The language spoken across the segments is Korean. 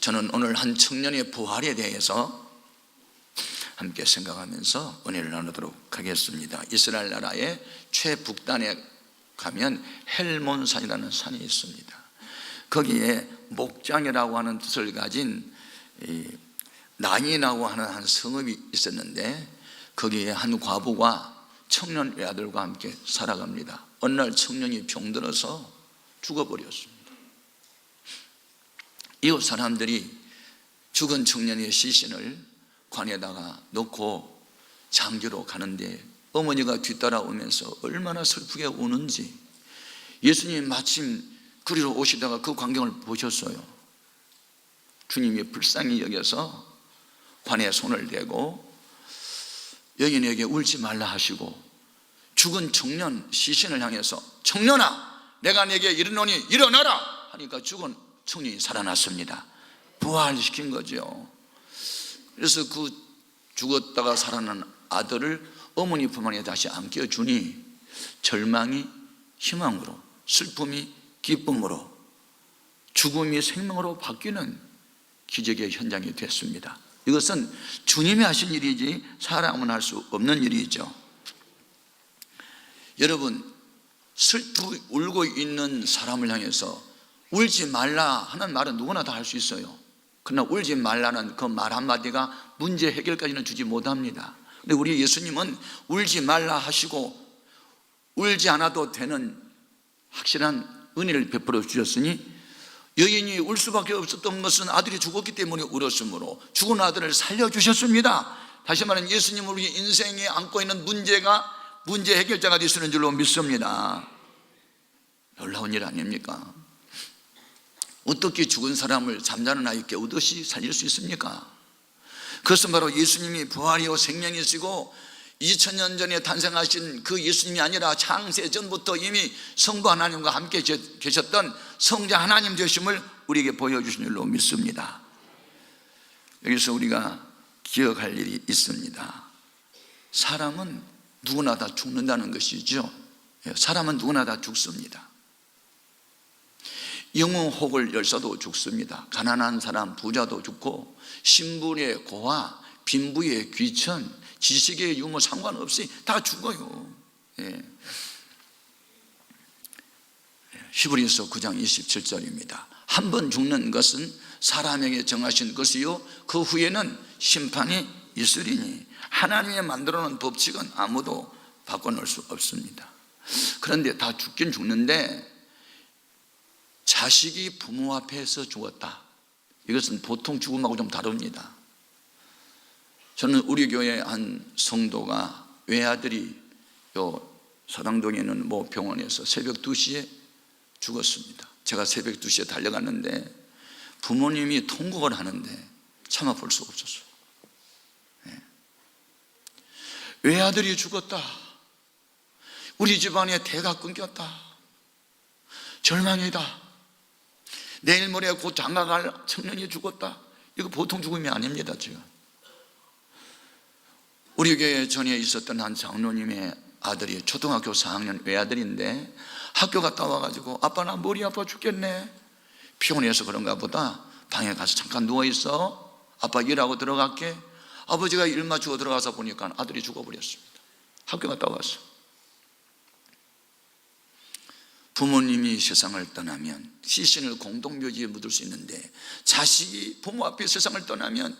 저는 오늘 한 청년의 부활에 대해서 함께 생각하면서 은혜를 나누도록 하겠습니다. 이스라엘 나라의 최북단에 가면 헬몬산이라는 산이 있습니다. 거기에 목장이라고 하는 뜻을 가진 나인이라고 하는 한 성읍이 있었는데, 거기에 한 과부가 청년 외아들과 함께 살아갑니다. 어느 날 청년이 병들어서 죽어버렸습니다. 이웃 사람들이 죽은 청년의 시신을 관에다가 놓고 장지로 가는데, 어머니가 뒤따라오면서 얼마나 슬프게 우는지, 예수님이 마침 그리로 오시다가 그 광경을 보셨어요. 주님이 불쌍히 여겨서 관에 손을 대고 여인에게 울지 말라 하시고, 죽은 청년 시신을 향해서 청년아, 내가 내게 이르노니 일어나라 하니까 죽은 청년이 살아났습니다. 부활시킨 거죠. 그래서 그 죽었다가 살아난 아들을 어머니 품 안에 다시 안겨주니 절망이 희망으로, 슬픔이 기쁨으로, 죽음이 생명으로 바뀌는 기적의 현장이 됐습니다. 이것은 주님이 하신 일이지 사람은 할 수 없는 일이죠. 여러분, 슬프게 울고 있는 사람을 향해서 울지 말라 하는 말은 누구나 다 할 수 있어요. 그러나 울지 말라는 그 말 한마디가 문제 해결까지는 주지 못합니다. 근데 우리 예수님은 울지 말라 하시고 울지 않아도 되는 확실한 은혜를 베풀어 주셨으니, 여인이 울 수밖에 없었던 것은 아들이 죽었기 때문에 울었으므로 죽은 아들을 살려주셨습니다. 다시 말하면 예수님은 우리 인생에 안고 있는 문제 해결자가 되시는 줄로 믿습니다. 놀라운 일 아닙니까? 어떻게 죽은 사람을 잠자는 아이 깨우듯이 살릴 수 있습니까? 그것은 바로 예수님이 부활이요 생명이시고 2000년 전에 탄생하신 그 예수님이 아니라 창세 전부터 이미 성부 하나님과 함께 계셨던 성자 하나님 되심을 우리에게 보여주신 줄로 믿습니다. 여기서 우리가 기억할 일이 있습니다. 사람은 누구나 다 죽는다는 것이죠. 사람은 누구나 다 죽습니다. 영웅혹을 열사도 죽습니다. 가난한 사람, 부자도 죽고, 신분의 고하, 빈부의 귀천, 지식의 유무 상관없이 다 죽어요. 히브리서 9장 27절입니다. 한 번 죽는 것은 사람에게 정하신 것이요 그 후에는 심판이 있으리니 하나님이 만들어 놓은 법칙은 아무도 바꿔놓을 수 없습니다. 그런데 다 죽긴 죽는데, 자식이 부모 앞에서 죽었다, 이것은 보통 죽음하고 좀 다릅니다. 저는 우리 교회 한 성도가 외아들이 서당동에 있는 모 병원에서 새벽 2시에 죽었습니다. 제가 새벽 2시에 달려갔는데 부모님이 통곡을 하는데 참아 볼 수 없었어요. 외아들이 죽었다, 우리 집안에 대가 끊겼다, 절망이다, 내일 모레 곧 장가갈 청년이 죽었다, 이거 보통 죽음이 아닙니다. 지금 우리 교회 전에 있었던 한 장로님의 아들이 초등학교 4학년 외아들인데 학교 갔다 와가지고 아빠 나 머리 아파 죽겠네, 피곤해서 그런가 보다 방에 가서 잠깐 누워있어, 아빠 일하고 들어갈게. 아버지가 일 마치고 들어가서 보니까 아들이 죽어버렸습니다. 학교 갔다 왔어. 부모님이 세상을 떠나면 시신을 공동묘지에 묻을 수 있는데, 자식이 부모 앞에 세상을 떠나면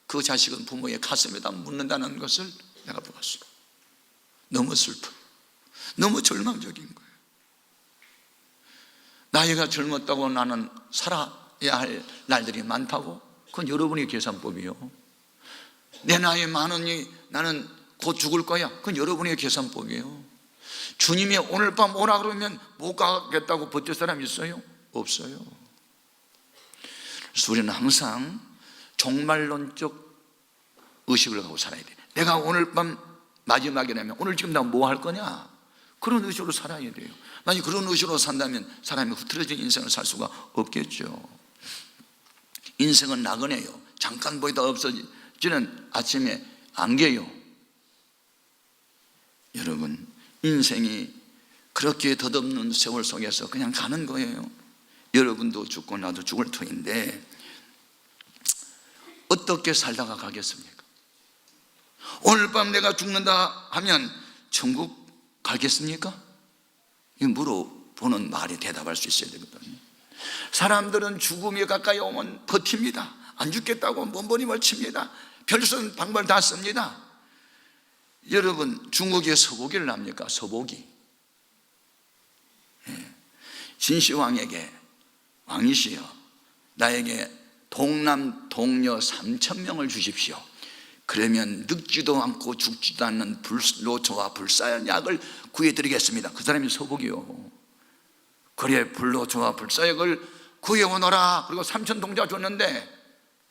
그 자식은 부모의 가슴에다 묻는다는 것을 내가 보았어. 너무 슬퍼, 너무 절망적인 거예요. 나이가 젊었다고 나는 살아야 할 날들이 많다고? 그건 여러분의 계산법이요. 내 나이 많으니 나는 곧 죽을 거야, 그건 여러분의 계산법이에요. 주님이 오늘 밤 오라 그러면 못 가겠다고 버틸 사람 있어요? 없어요. 그래서 우리는 항상 종말론적 의식을 갖고 살아야 돼. 내가 오늘 밤 마지막이라면 오늘 지금 나 뭐 할 거냐, 그런 의식으로 살아야 돼요. 만약 그런 의식으로 산다면 사람이 흐트러진 인생을 살 수가 없겠죠. 인생은 나그네요. 잠깐 보이다 없어지는 아침에 안개요. 여러분, 인생이 그렇게 덧없는 세월 속에서 그냥 가는 거예요. 여러분도 죽고 나도 죽을 터인데, 어떻게 살다가 가겠습니까? 오늘 밤 내가 죽는다 하면 천국 가겠습니까? 이 물어보는 말에 대답할 수 있어야 되거든요. 사람들은 죽음이 가까이 오면 버팁니다. 안 죽겠다고 몸부림을 칩니다. 별선 방법을 다 씁니다. 여러분, 중국에 서보기를 합니까? 서보기. 진시황에게, 왕이시여, 나에게 동남 동녀 3,000명을 주십시오. 그러면 늙지도 않고 죽지도 않는 불로초와 불사의 약을 구해드리겠습니다. 그 사람이 서복이요. 그래, 불로초와 불사약을 구해오너라. 그리고 3,000 동자 줬는데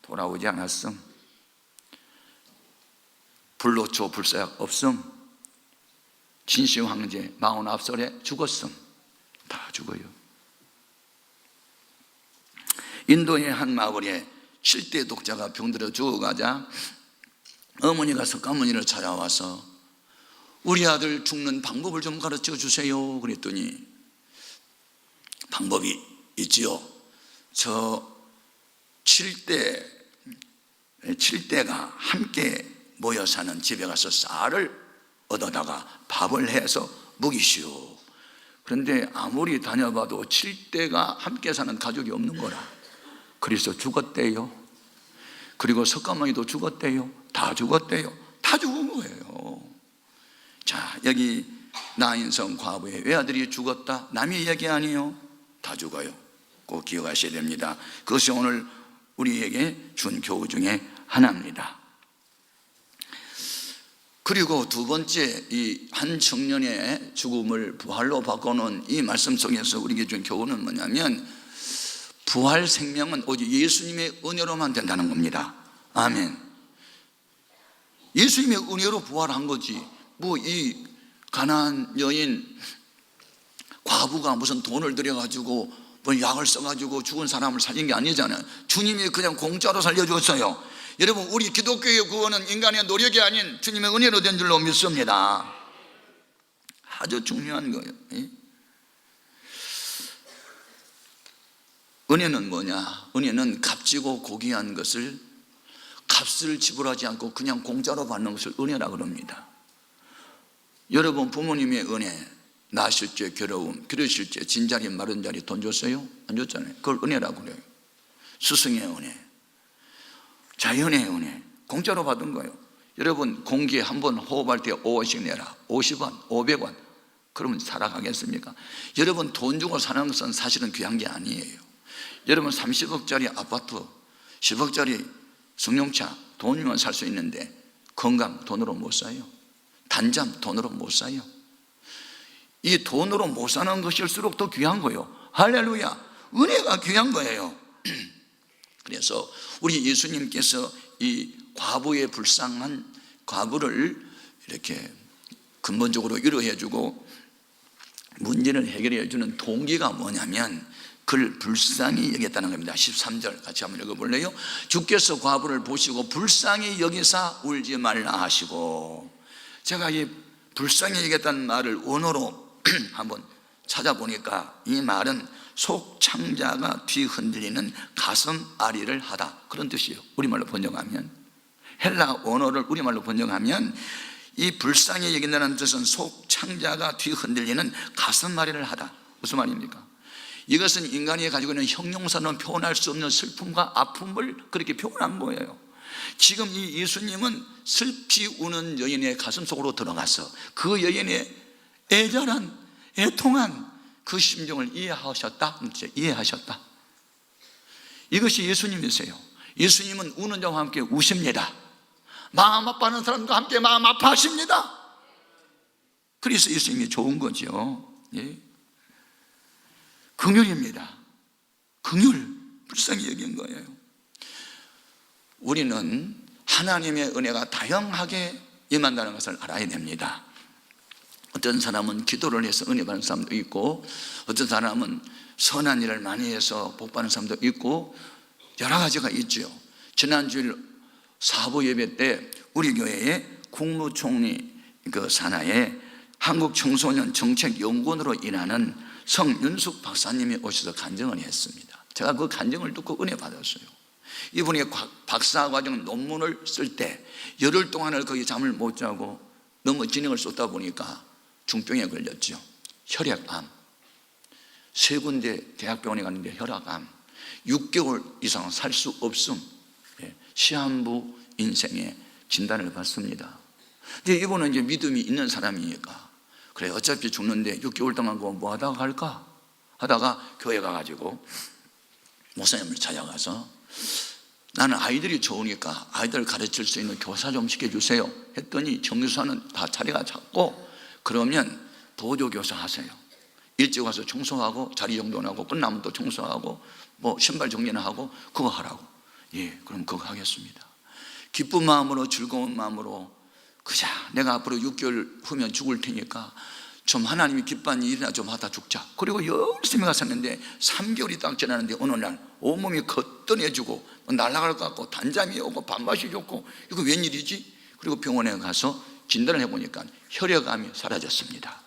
돌아오지 않았음. 불로초 불사약 없음. 진시 황제 49살에 죽었음. 다 죽어요. 인도의 한 마을에 7대 독자가 병들어 죽어가자 어머니가 석가모니를 찾아와서 우리 아들 죽는 방법을 좀 가르쳐 주세요. 그랬더니 방법이 있지요. 저 7대가 함께 모여 사는 집에 가서 쌀을 얻어다가 밥을 해서 먹이시오. 그런데 아무리 다녀봐도 7대가 함께 사는 가족이 없는 거라. 그래서 죽었대요. 그리고 석가모니도 죽었대요. 다 죽었대요. 다 죽은 거예요. 자, 여기 나인성 과부의 외아들이 죽었다. 남의 얘기 아니에요. 다 죽어요. 꼭 기억하셔야 됩니다. 그것이 오늘 우리에게 준 교훈 중에 하나입니다. 그리고 두 번째, 이 한 청년의 죽음을 부활로 바꾸는 이 말씀 속에서 우리에게 준 교훈은 뭐냐면, 부활 생명은 오직 예수님의 은혜로만 된다는 겁니다. 아멘. 예수님의 은혜로 부활한 거지. 뭐 이 가나안 여인 과부가 무슨 돈을 들여가지고 뭐 약을 써가지고 죽은 사람을 살린 게 아니잖아요. 주님이 그냥 공짜로 살려줬어요. 여러분, 우리 기독교의 구원은 인간의 노력이 아닌 주님의 은혜로 된 줄로 믿습니다. 아주 중요한 거예요. 은혜는 뭐냐? 은혜는 값지고 고귀한 것을 값을 지불하지 않고 그냥 공짜로 받는 것을 은혜라고 합니다. 여러분, 부모님의 은혜, 낳으실 때 괴로움, 기르실 때 진자리 마른 자리 돈 줬어요? 안 줬잖아요. 그걸 은혜라고 그래요. 스승의 은혜, 자연의 은혜, 공짜로 받은 거예요. 여러분, 공기에 한 번 호흡할 때 5원씩 내라. 50원, 500원. 그러면 살아가겠습니까? 여러분, 돈 주고 사는 것은 사실은 귀한 게 아니에요. 여러분, 30억짜리 아파트, 10억짜리 승용차 돈이면 살 수 있는데 건강 돈으로 못 사요. 단잠 돈으로 못 사요. 이 돈으로 못 사는 것일수록 더 귀한 거예요. 할렐루야. 은혜가 귀한 거예요. 그래서 우리 예수님께서 이 과부의 불쌍한 과부를 이렇게 근본적으로 위로해 주고 문제를 해결해 주는 동기가 뭐냐면, 그를 불쌍히 여겼다는 겁니다. 13절 같이 한번 읽어볼래요? 주께서 과부를 보시고 불쌍히 여기사 울지 말라 하시고. 제가 이 불쌍히 여겼다는 말을 원어로 한번 찾아보니까 이 말은 속 창자가 뒤흔들리는 가슴 아리를 하다, 그런 뜻이에요. 우리말로 번역하면, 헬라 원어를 우리말로 번역하면 이 불쌍히 여긴다는 뜻은 속 창자가 뒤흔들리는 가슴 아리를 하다. 무슨 말입니까? 이것은 인간이 가지고 있는 형용사는 표현할 수 없는 슬픔과 아픔을 그렇게 표현한 거예요. 지금 이 예수님은 슬피 우는 여인의 가슴 속으로 들어가서 그 여인의 애절한, 애통한 그 심정을 이해하셨다. 이해하셨다. 이것이 예수님이세요. 예수님은 우는 자와 함께 우십니다. 마음 아파하는 사람과 함께 마음 아파하십니다. 그래서 예수님이 좋은 거죠. 예. 긍휼입니다. 긍휼, 불쌍히 여긴 거예요. 우리는 하나님의 은혜가 다양하게 임한다는 것을 알아야 됩니다. 어떤 사람은 기도를 해서 은혜 받는 사람도 있고, 어떤 사람은 선한 일을 많이 해서 복 받는 사람도 있고, 여러 가지가 있죠. 지난주일 사부 예배 때 우리 교회에 국무총리 그 산하에 한국청소년 정책연구원으로 일하는 성윤숙 박사님이 오셔서 간증을 했습니다. 제가 그 간증을 듣고 은혜 받았어요. 이분이 박사과정 논문을 쓸 때 열흘 동안을 거의 잠을 못 자고 너무 진행을 쏟다 보니까 중병에 걸렸죠. 혈액암. 3군데 대학병원에 갔는데 혈액암. 6개월 이상 살 수 없음. 시한부 인생의 진단을 받습니다. 근데 이분은 이제 믿음이 있는 사람이니까 그래 어차피 죽는데 6개월 동안 뭐 하다가 갈까 하다가 교회 가가지고 목사님을 찾아가서 나는 아이들이 좋으니까 아이들 가르칠 수 있는 교사 좀 시켜주세요 했더니 정교사는 다 자리가 작고 그러면 보조교사 하세요. 일찍 와서 청소하고 자리 정돈하고 끝나면 또 청소하고 뭐 신발 정리나 하고 그거 하라고. 예, 그럼 그거 하겠습니다. 기쁜 마음으로 즐거운 마음으로 그자 내가 앞으로 6개월 후면 죽을 테니까 좀 하나님이 기뻐하는 일이나 좀 하다 죽자. 그리고 열심히 갔었는데 3개월이 딱 지났는데 어느 날 온몸이 거뜬해지고 날아갈 것 같고 단잠이 오고 밥맛이 좋고 이거 웬일이지? 그리고 병원에 가서 진단을 해보니까 혈액암이 사라졌습니다.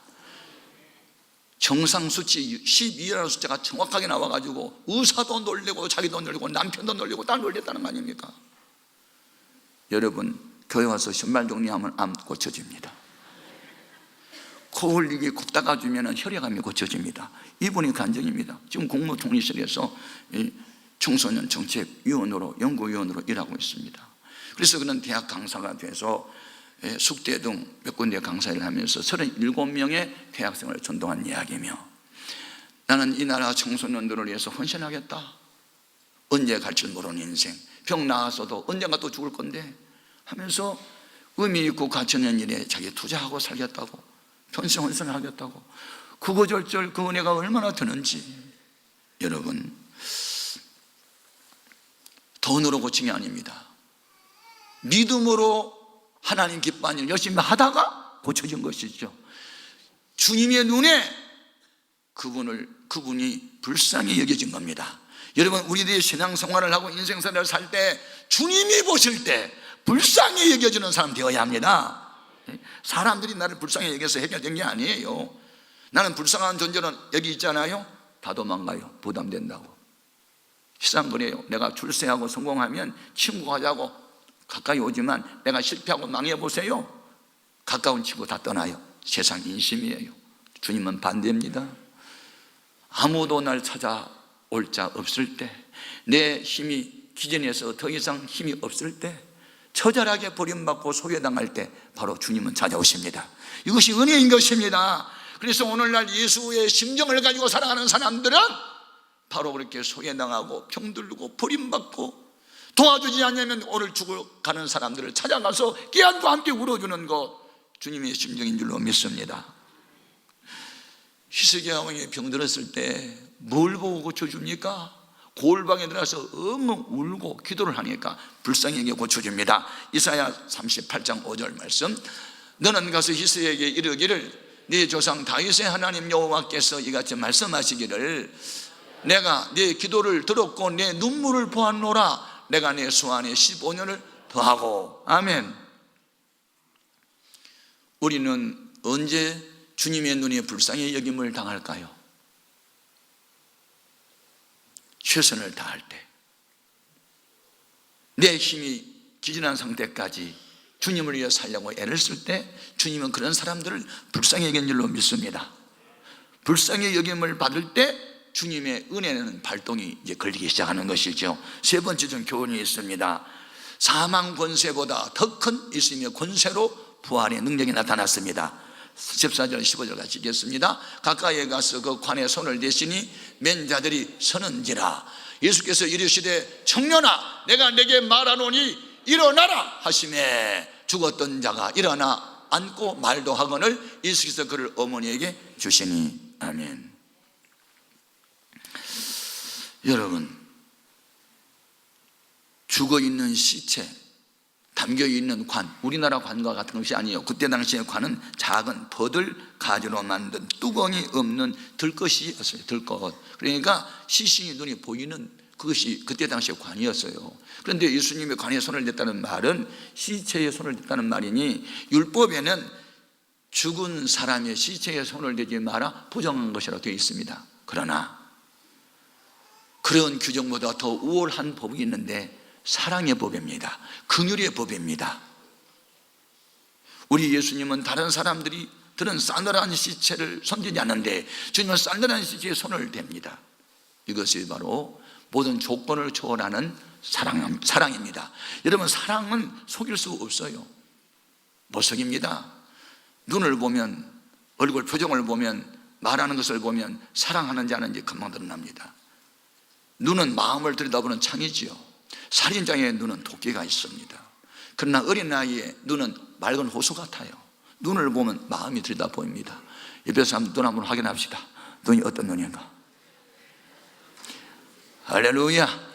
정상 수치 12라는 숫자가 정확하게 나와가지고 의사도 놀리고 자기도 놀리고 남편도 놀리고 다 놀렸다는 거 아닙니까? 여러분 교회 와서 신발 정리하면 암 고쳐집니다. 코 흘리기 코 닦아주면 혈액암이 고쳐집니다. 이분이 간증입니다. 지금 국무총리실에서 청소년 정책위원으로 연구위원으로 일하고 있습니다. 그래서 그는 대학 강사가 돼서 숙대 등 몇 군데 강사를 하면서 37명의 대학생을 전도한 이야기며 나는 이 나라 청소년들을 위해서 헌신하겠다. 언제 갈지 모르는 인생 병 나았어도 언젠가 또 죽을 건데 하면서 의미 있고 가치 있는 일에 자기 투자하고 살겠다고 평생 헌신을 하겠다고 구구절절 그 은혜가 얼마나 드는지 여러분 돈으로 고친 게 아닙니다. 믿음으로 하나님 기뻐하는 일 열심히 하다가 고쳐진 것이죠. 주님의 눈에 그분이 불쌍히 여겨진 겁니다. 여러분 우리들이 신앙생활을 하고 인생생활을 살 때 주님이 보실 때 불쌍히 여겨지는 사람 되어야 합니다. 사람들이 나를 불쌍히 여겨서 해결된 게 아니에요. 나는 불쌍한 존재는 여기 있잖아요. 다 도망가요. 부담된다고. 시상그래요. 내가 출세하고 성공하면 친구 하자고 가까이 오지만 내가 실패하고 망해보세요. 가까운 친구 다 떠나요. 세상 인심이에요. 주님은 반대입니다. 아무도 날 찾아올 자 없을 때, 내 힘이 기전에서 더 이상 힘이 없을 때, 처절하게 버림받고 소외당할 때 바로 주님은 찾아오십니다. 이것이 은혜인 것입니다. 그래서 오늘날 예수의 심정을 가지고 살아가는 사람들은 바로 그렇게 소외당하고 병들고 버림받고 도와주지 않으면 오늘 죽어가는 사람들을 찾아가서 깨안과 함께 울어주는 것 주님의 심정인 줄로 믿습니다. 히스기야 왕이 병들었을 때 뭘 보고 고쳐줍니까? 골방에 들어가서 엉엉 울고 기도를 하니까 불쌍하게 고쳐줍니다. 이사야 38장 5절 말씀 너는 가서 히스기야에게 이르기를 네 조상 다윗의 하나님 여호와께서 이같이 말씀하시기를 내가 네 기도를 들었고 내 눈물을 보았노라 내가 내 수안에 15년을 더하고 아멘. 우리는 언제 주님의 눈에 불쌍히 여김을 당할까요? 최선을 다할 때 내 힘이 기진한 상태까지 주님을 위해 살려고 애를 쓸 때 주님은 그런 사람들을 불쌍히 여긴 줄로 믿습니다. 불쌍히 여김을 받을 때 주님의 은혜는 발동이 이제 걸리기 시작하는 것이죠. 세 번째 좀 교훈이 있습니다. 사망 권세보다 더 큰 예수님의 권세로 부활의 능력이 나타났습니다. 14절 15절 같이 읽겠습니다. 가까이에 가서 그 관에 손을 대시니 맨 자들이 서는지라. 예수께서 이르시되 청년아 내가 내게 말하노니 일어나라 하시매 죽었던 자가 일어나 앉고 말도 하거늘 예수께서 그를 어머니에게 주시니 아멘. 여러분 죽어있는 시체 담겨있는 관, 우리나라 관과 같은 것이 아니에요. 그때 당시의 관은 작은 버들 가지로 만든 뚜껑이 없는 들것이었어요. 들것. 그러니까 시신이 눈이 보이는 그것이 그때 당시의 관이었어요. 그런데 예수님의 관에 손을 댔다는 말은 시체에 손을 댔다는 말이니 율법에는 죽은 사람의 시체에 손을 대지 마라 부정한 것이라고 되어 있습니다. 그러나 그런 규정보다 더 우월한 법이 있는데 사랑의 법입니다. 긍휼의 법입니다. 우리 예수님은 다른 사람들이 들은 싸늘한 시체를 손대지 않는데 주님은 싸늘한 시체에 손을 댑니다. 이것이 바로 모든 조건을 초월하는 사랑입니다. 여러분, 사랑은 속일 수 없어요. 못 속입니다. 눈을 보면, 얼굴 표정을 보면, 말하는 것을 보면 사랑하는지 아닌지 금방 드러납니다. 눈은 마음을 들여다보는 창이지요. 살인자의 눈은 도끼가 있습니다. 그러나 어린 나이에 눈은 맑은 호수 같아요. 눈을 보면 마음이 들여다보입니다. 옆에서 눈 한번 확인합시다. 눈이 어떤 눈인가? 할렐루야.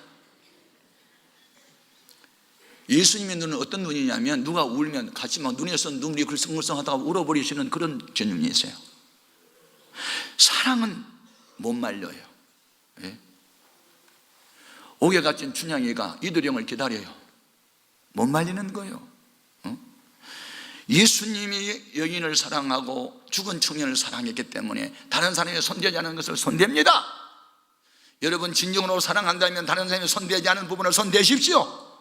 예수님의 눈은 어떤 눈이냐면 누가 울면 같이 막 눈에서 눈물이 글썽글썽하다가 울어버리시는 그런 개념이 있어요. 사랑은 못 말려요. 예? 옥에 갇힌 춘향이가 이도령을 기다려요. 못 말리는 거예요. 예수님이 여인을 사랑하고 죽은 청년을 사랑했기 때문에 다른 사람이 손대지 않은 것을 손댑니다. 여러분, 진정으로 사랑한다면 다른 사람이 손대지 않은 부분을 손대십시오.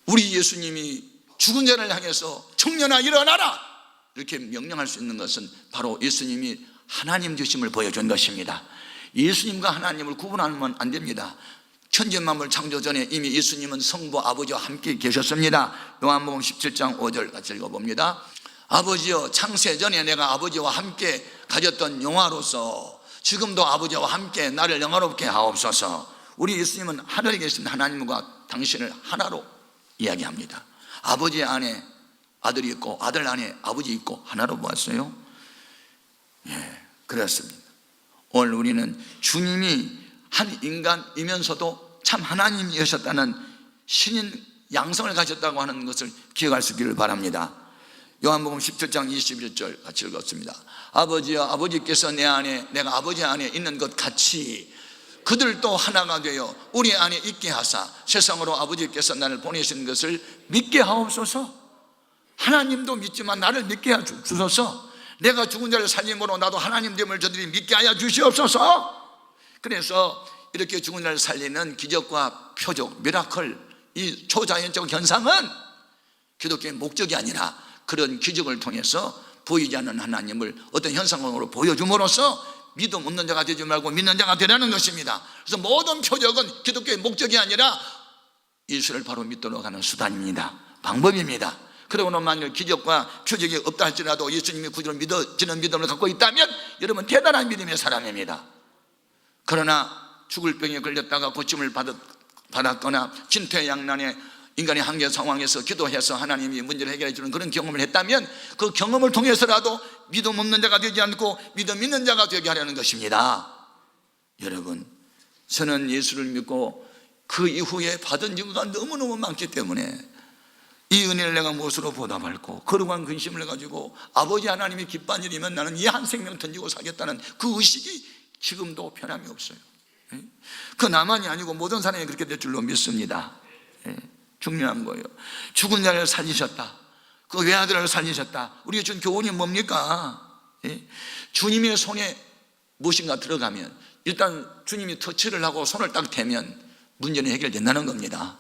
우리 예수님이 죽은 자를 향해서 청년아 일어나라 이렇게 명령할 수 있는 것은 바로 예수님이 하나님 되심을 보여준 것입니다. 예수님과 하나님을 구분하면 안 됩니다. 천지 만물 창조 전에 이미 예수님은 성부 아버지와 함께 계셨습니다. 요한복음 17장 5절 같이 읽어봅니다. 아버지여, 창세 전에 내가 아버지와 함께 가졌던 영화로서 지금도 아버지와 함께 나를 영화롭게 하옵소서. 우리 예수님은 하늘에 계신 하나님과 당신을 하나로 이야기합니다. 아버지 안에 아들이 있고 아들 안에 아버지 있고 하나로 보았어요. 예, 그렇습니다. 오늘 우리는 주님이 한 인간이면서도 참 하나님이셨다는 신인 양성을 가졌다고 하는 것을 기억할 수 있기를 바랍니다. 요한복음 17장 21절 같이 읽었습니다. 아버지여, 아버지께서 내 안에 내가 아버지 안에 있는 것 같이 그들도 하나가 되어 우리 안에 있게 하사 세상으로 아버지께서 나를 보내신 것을 믿게 하옵소서. 하나님도 믿지만 나를 믿게 해 주소서. 내가 죽은 자를 살림으로 나도 하나님됨을 저들이 믿게 하여 주시옵소서. 그래서 이렇게 죽은 자를 살리는 기적과 표적, 미라클, 이 초자연적 현상은 기독교의 목적이 아니라 그런 기적을 통해서 보이지 않는 하나님을 어떤 현상으로 보여줌으로써 믿음 없는 자가 되지 말고 믿는 자가 되라는 것입니다. 그래서 모든 표적은 기독교의 목적이 아니라 예수를 바로 믿도록 하는 수단입니다. 방법입니다. 그러고는 만일 기적과 표적이 없다 할지라도 예수님이 구주로 믿어지는 믿음을 갖고 있다면 여러분 대단한 믿음의 사람입니다. 그러나 죽을 병에 걸렸다가 고침을 받았거나 진퇴양난의 인간의 한계 상황에서 기도해서 하나님이 문제를 해결해 주는 그런 경험을 했다면 그 경험을 통해서라도 믿음 없는 자가 되지 않고 믿음 있는 자가 되게 하려는 것입니다. 여러분, 저는 예수를 믿고 그 이후에 받은 증거가 너무너무 많기 때문에 이 은혜를 내가 무엇으로 보답할고 거룩한 근심을 해가지고 아버지 하나님이 기뻐한 일이면 나는 이 한 생명 던지고 살겠다는 그 의식이 지금도 변함이 없어요. 그 나만이 아니고 모든 사람이 그렇게 될 줄로 믿습니다. 중요한 거예요. 죽은 자를 살리셨다. 그 외아들을 살리셨다. 우리가 준 교훈이 뭡니까? 주님의 손에 무엇인가 들어가면 일단 주님이 터치를 하고 손을 딱 대면 문제는 해결된다는 겁니다.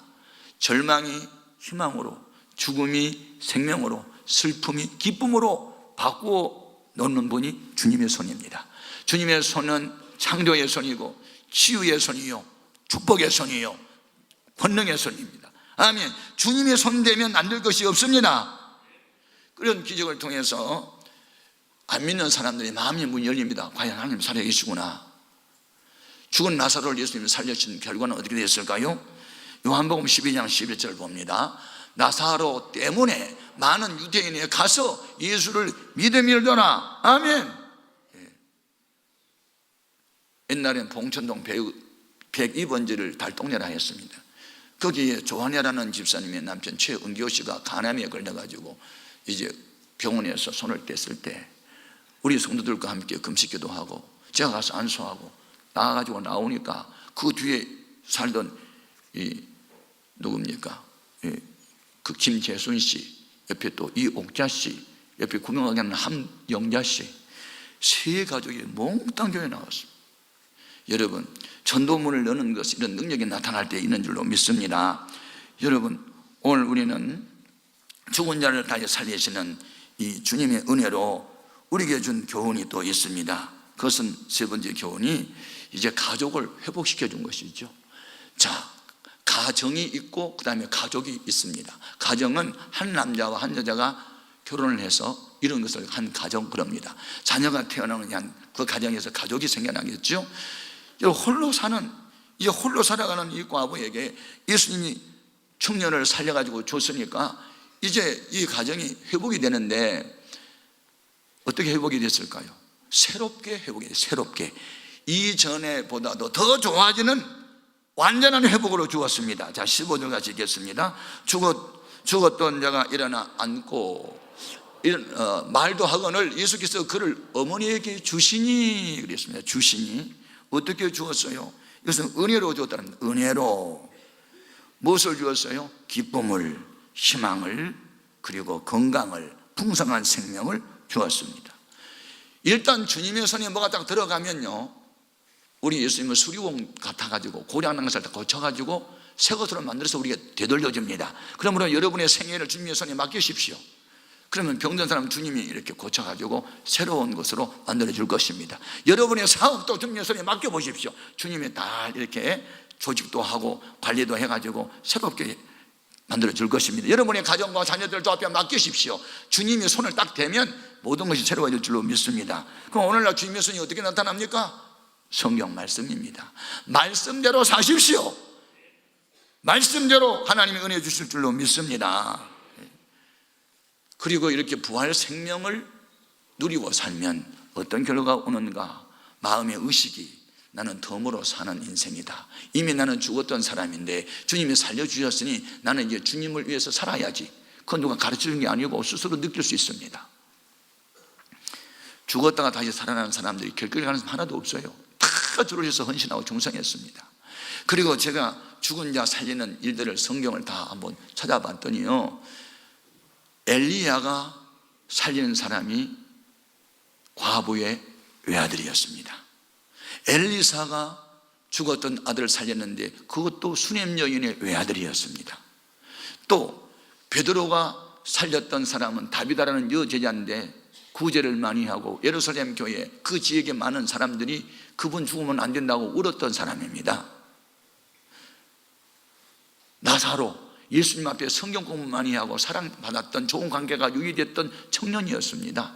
절망이 희망으로, 죽음이 생명으로, 슬픔이 기쁨으로 바꾸어 놓는 분이 주님의 손입니다. 주님의 손은 창조의 손이고 치유의 손이요 축복의 손이요 권능의 손입니다. 아멘. 주님의 손 대면 안 될 것이 없습니다. 그런 기적을 통해서 안 믿는 사람들의 마음의 문이 열립니다. 과연 하나님 살아계시구나. 죽은 나사로를 예수님이 살려주신 결과는 어떻게 됐을까요? 요한복음 12장 11절 봅니다. 나사로 때문에 많은 유대인이 가서 예수를 믿음에 이르더라. 아멘. 옛날엔 봉천동 102번지를 달동네라 했습니다. 거기에 조한야라는 집사님의 남편 최은교 씨가 간암에 걸려가지고 이제 병원에서 손을 뗐을 때 우리 성도들과 함께 금식기도 하고 제가 가서 안수하고 나가가지고 나오니까 그 뒤에 살던 누굽니까? 그 김재순 씨 옆에 또 이옥자 씨 옆에 구명하게 하는 함영자 씨 세 가족이 몽땅 교회에 나왔습니다. 여러분, 전도문을 여는 것이 이런 능력이 나타날 때 있는 줄로 믿습니다. 여러분, 오늘 우리는 죽은 자를 다시 살리시는 이 주님의 은혜로 우리에게 준 교훈이 또 있습니다. 그것은 세 번째 교훈이 이제 가족을 회복시켜 준 것이죠. 자, 가정이 있고 그 다음에 가족이 있습니다. 가정은 한 남자와 한 여자가 결혼을 해서 이런 것을 한 가정 그럽니다. 자녀가 태어나면 그 가정에서 가족이 생겨나겠죠. 이제 홀로 살아가는 이 과부에게 예수님이 청년을 살려가지고 줬으니까 이제 이 가정이 회복이 되는데 어떻게 회복이 됐을까요? 새롭게 회복이 됐어요. 새롭게 이전에보다도 더 좋아지는 완전한 회복으로 주었습니다. 자, 15절 같이 읽겠습니다. 죽었던 자가 일어나 앉고 말도 하거늘 예수께서 그를 어머니에게 주시니 그랬습니다. 주시니 어떻게 주었어요? 이것은 은혜로 주었다는 은혜로. 무엇을 주었어요? 기쁨을, 희망을, 그리고 건강을, 풍성한 생명을 주었습니다. 일단 주님의 손에 뭐가 딱 들어가면요, 우리 예수님은 수리공 같아가지고 고장난 것을 다 고쳐가지고 새 것으로 만들어서 우리가 되돌려줍니다. 그러므로 여러분의 생애를 주님의 손에 맡기십시오. 그러면 병든 사람 주님이 이렇게 고쳐가지고 새로운 것으로 만들어줄 것입니다. 여러분의 사업도 주님의 손에 맡겨보십시오. 주님이 다 이렇게 조직도 하고 관리도 해가지고 새롭게 만들어줄 것입니다. 여러분의 가정과 자녀들도 앞에 맡기십시오. 주님이 손을 딱 대면 모든 것이 새로워질 줄로 믿습니다. 그럼 오늘날 주님의 손이 어떻게 나타납니까? 성경 말씀입니다. 말씀대로 사십시오. 말씀대로 하나님이 은혜 주실 줄로 믿습니다. 그리고 이렇게 부활 생명을 누리고 살면 어떤 결과가 오는가? 마음의 의식이 나는 덤으로 사는 인생이다. 이미 나는 죽었던 사람인데 주님이 살려주셨으니 나는 이제 주님을 위해서 살아야지. 그건 누가 가르쳐준 게 아니고 스스로 느낄 수 있습니다. 죽었다가 다시 살아나는 사람들이 결격할 가능성 하나도 없어요. 다 주로해서 헌신하고 충성했습니다. 그리고 제가 죽은 자 살리는 일들을 성경을 다 한번 찾아봤더니요, 엘리야가 살리는 사람이 과부의 외아들이었습니다. 엘리사가 죽었던 아들을 살렸는데 그것도 수냄 여인의 외아들이었습니다. 또 베드로가 살렸던 사람은 다비다라는 여제자인데 구제를 많이 하고 예루살렘 교회 그 지역에 많은 사람들이 그분 죽으면 안 된다고 울었던 사람입니다. 나사로 예수님 앞에 성경 공부 많이 하고 사랑받았던 좋은 관계가 유지됐던 청년이었습니다.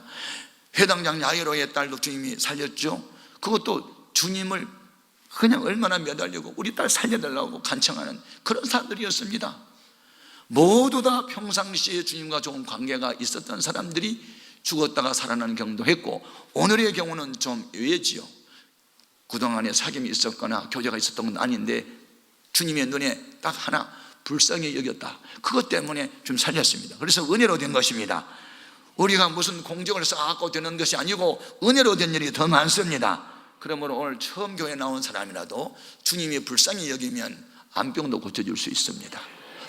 회당장 야이로의 딸도 주님이 살렸죠. 그것도 주님을 그냥 얼마나 매달리고 우리 딸 살려달라고 간청하는 그런 사람들이었습니다. 모두 다 평상시에 주님과 좋은 관계가 있었던 사람들이 죽었다가 살아나는 경우도 했고, 오늘의 경우는 좀 의외지요. 그동안에 사귐이 있었거나 교제가 있었던 건 아닌데 주님의 눈에 딱 하나 불쌍히 여겼다. 그것 때문에 좀 살렸습니다. 그래서 은혜로 된 것입니다. 우리가 무슨 공적을 쌓고 되는 것이 아니고 은혜로 된 일이 더 많습니다. 그러므로 오늘 처음 교회 나온 사람이라도 주님이 불쌍히 여기면 암병도 고쳐줄 수 있습니다.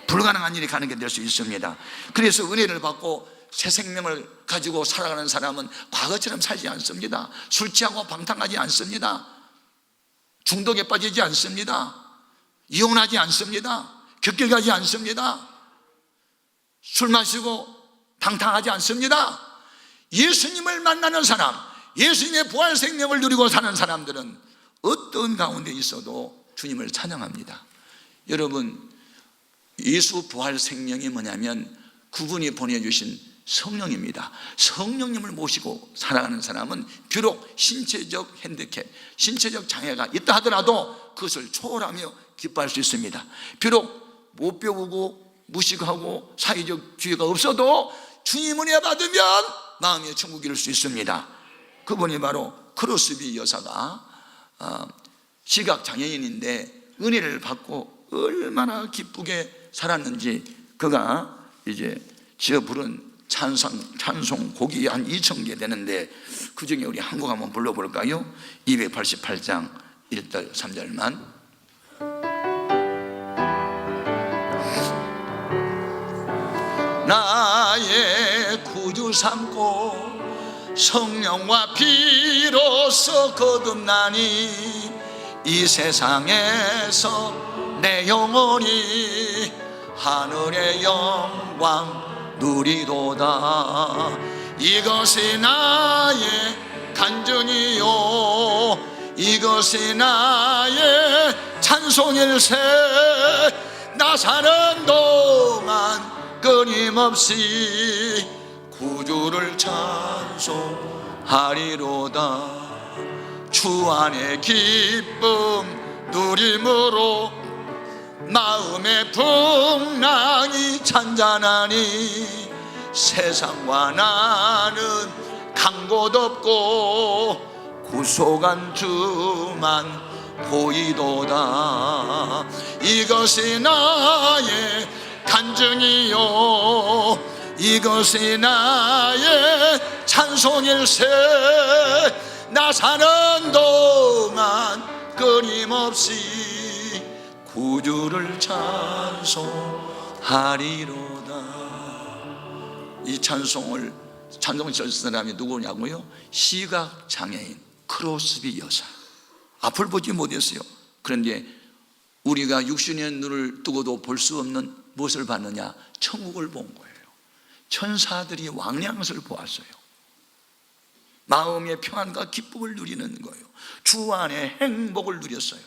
불가능한 일이 가능하게 될 수 있습니다. 그래서 은혜를 받고 새 생명을 가지고 살아가는 사람은 과거처럼 살지 않습니다. 술 취하고 방탕하지 않습니다. 중독에 빠지지 않습니다. 이혼하지 않습니다. 곁길 가지 않습니다. 술 마시고 방탕하지 않습니다. 예수님을 만나는 사람, 예수님의 부활 생명을 누리고 사는 사람들은 어떤 가운데 있어도 주님을 찬양합니다. 여러분, 예수 부활 생명이 뭐냐면 그분이 보내주신 성령입니다. 성령님을 모시고 살아가는 사람은 비록 신체적 핸디캡, 신체적 장애가 있다 하더라도 그것을 초월하며 기뻐할 수 있습니다. 비록 못 배우고 무식하고 사회적 기회가 없어도 주님 은혜 받으면 마음의 천국이 이룰 수 있습니다. 그분이 바로 크로스비 여사가 시각장애인인데 은혜를 받고 얼마나 기쁘게 살았는지 그가 이제 지어 부른 찬송 곡이 한 2,000개 되는데 그 중에 우리 한 곡 한번 불러볼까요? 288장 1절 3절만. 나의 구주 삼고 성령과 비로소 거듭나니 이 세상에서 내 영혼이 하늘의 영광 누리도다. 이것이 나의 간증이요 이것이 나의 찬송일세. 나 사는 동안 끊임없이 구주를 찬송하리로다. 주 안의 기쁨 누림으로 마음의 풍랑이 잔잔하니 세상과 나는 간 곳 없고 구속한 주만 보이도다. 이것이 나의 간증이요 이것이 나의 찬송일세. 나 사는 동안 끊임없이 구주를 찬송하리로다. 이 찬송을 쓴 사람이 누구냐고요? 시각장애인 크로스비 여사. 앞을 보지 못했어요. 그런데 우리가 육신의 눈을 뜨고도 볼 수 없는 무엇을 봤느냐? 천국을 본 거예요. 천사들이 왕량을 보았어요. 마음의 평안과 기쁨을 누리는 거예요. 주 안에 행복을 누렸어요.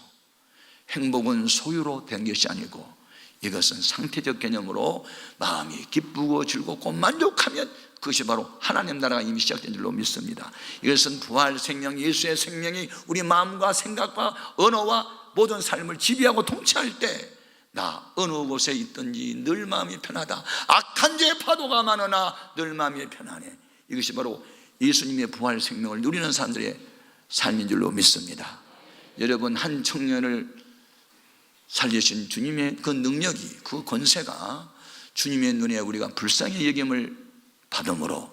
행복은 소유로 된 것이 아니고 이것은 상태적 개념으로 마음이 기쁘고 즐겁고 만족하면 그것이 바로 하나님 나라가 이미 시작된 줄로 믿습니다. 이것은 부활 생명, 예수의 생명이 우리 마음과 생각과 언어와 모든 삶을 지배하고 통치할 때 나 어느 곳에 있든지 늘 마음이 편하다. 악한 죄의 파도가 많으나 늘 마음이 편하네. 이것이 바로 예수님의 부활 생명을 누리는 사람들의 삶인 줄로 믿습니다. 여러분, 한 청년을 살리신 주님의 그 능력이, 그 권세가 주님의 눈에 우리가 불쌍히 여김을 받음으로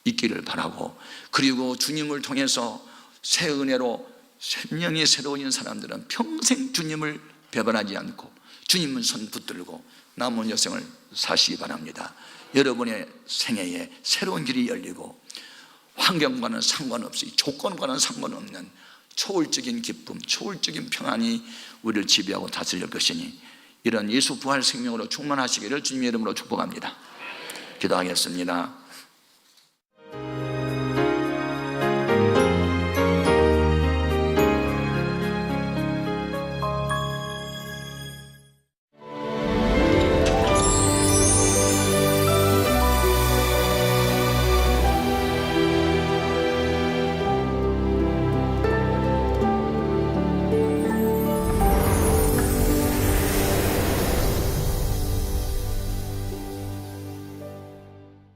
있기를 바라고, 그리고 주님을 통해서 새 은혜로 생명이 새로워진 사람들은 평생 주님을 배반하지 않고 주님은 손 붙들고 남은 여생을 사시기 바랍니다. 여러분의 생애에 새로운 길이 열리고 환경과는 상관없이, 조건과는 상관없는 초월적인 기쁨, 초월적인 평안이 우리를 지배하고 다스릴 것이니 이런 예수 부활 생명으로 충만하시기를 주님의 이름으로 축복합니다. 기도하겠습니다.